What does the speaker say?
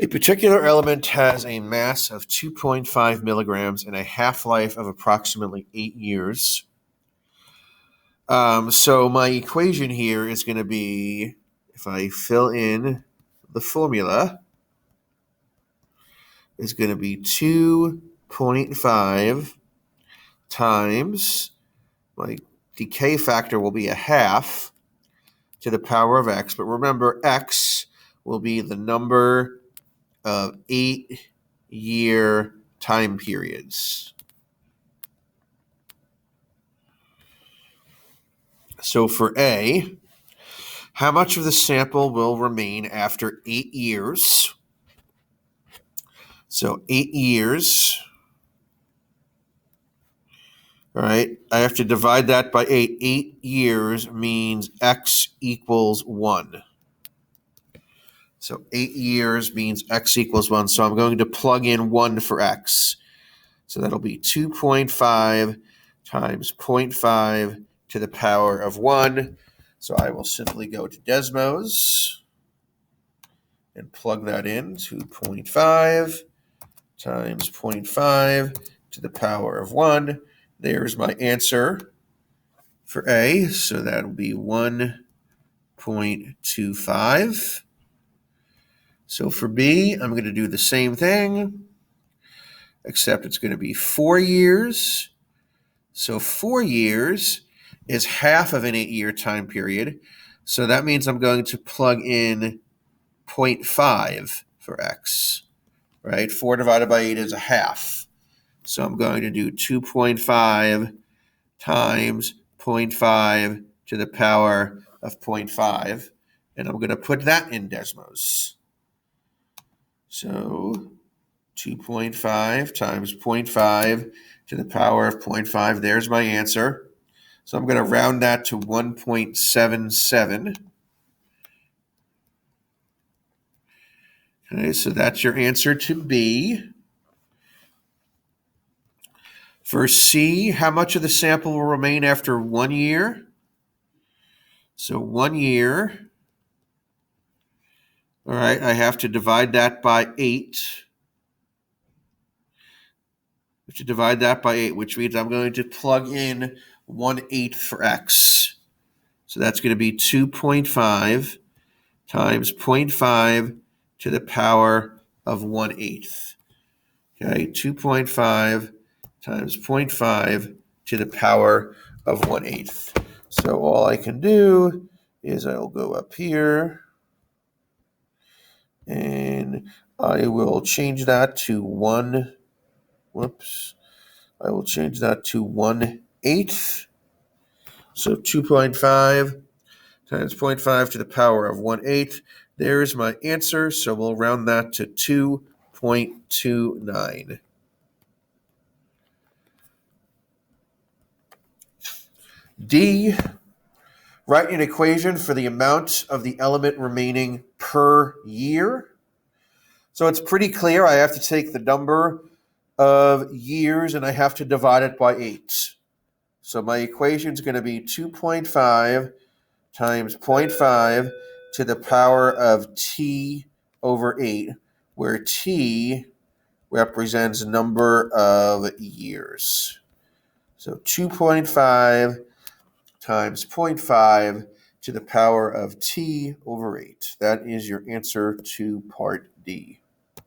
A particular element has a mass of 2.5 milligrams and a half-life of approximately 8 years. So my equation here is going to be, if I fill in the formula, is going to be 2.5 times, my decay factor will be a half to the power of x. But remember, x will be the number of 8-year time periods. So for A, how much of the sample will remain after 8 years? So 8 years. All right, I have to divide that by 8. 8 years means x equals 1. So 8 years means x equals 1. So I'm going to plug in 1 for x. So that'll be 2.5 times 0.5 to the power of 1. So I will simply go to Desmos and plug that in. 2.5 times 0.5 to the power of 1. There's my answer for A. So that'll be 1.25. So for B, I'm going to do the same thing, except it's going to be 4 years. So 4 years is half of an 8-year time period. So that means I'm going to plug in 0.5 for x, right? 4 divided by 8 is a half. So I'm going to do 2.5 times 0.5 to the power of 0.5. And I'm going to put that in Desmos. So 2.5 times 0.5 to the power of 0.5. There's my answer. So I'm going to round that to 1.77. Okay, so that's your answer to B. For C, how much of the sample will remain after 1 year? So 1 year. All right, I have to divide that by 8. I have to divide that by 8, which means I'm going to plug in 1/8 for x. So that's going to be 2.5 times 0.5 to the power of 1/8. Okay, 2.5 times 0.5 to the power of 1/8. So all I can do is I'll go up here and I will change that to 1. Whoops. I will change that to 1/8. So 2.5 times 0.5 to the power of 1/8. There's my answer. So we'll round that to 2.29. D, write an equation for the amount of the element remaining per year. So it's pretty clear. I have to take the number of years and I have to divide it by 8. So my equation is going to be 2.5 times 0.5 to the power of t over 8, where t represents number of years. So 2.5 times 0.5 to the power of t over 8. That is your answer to part D.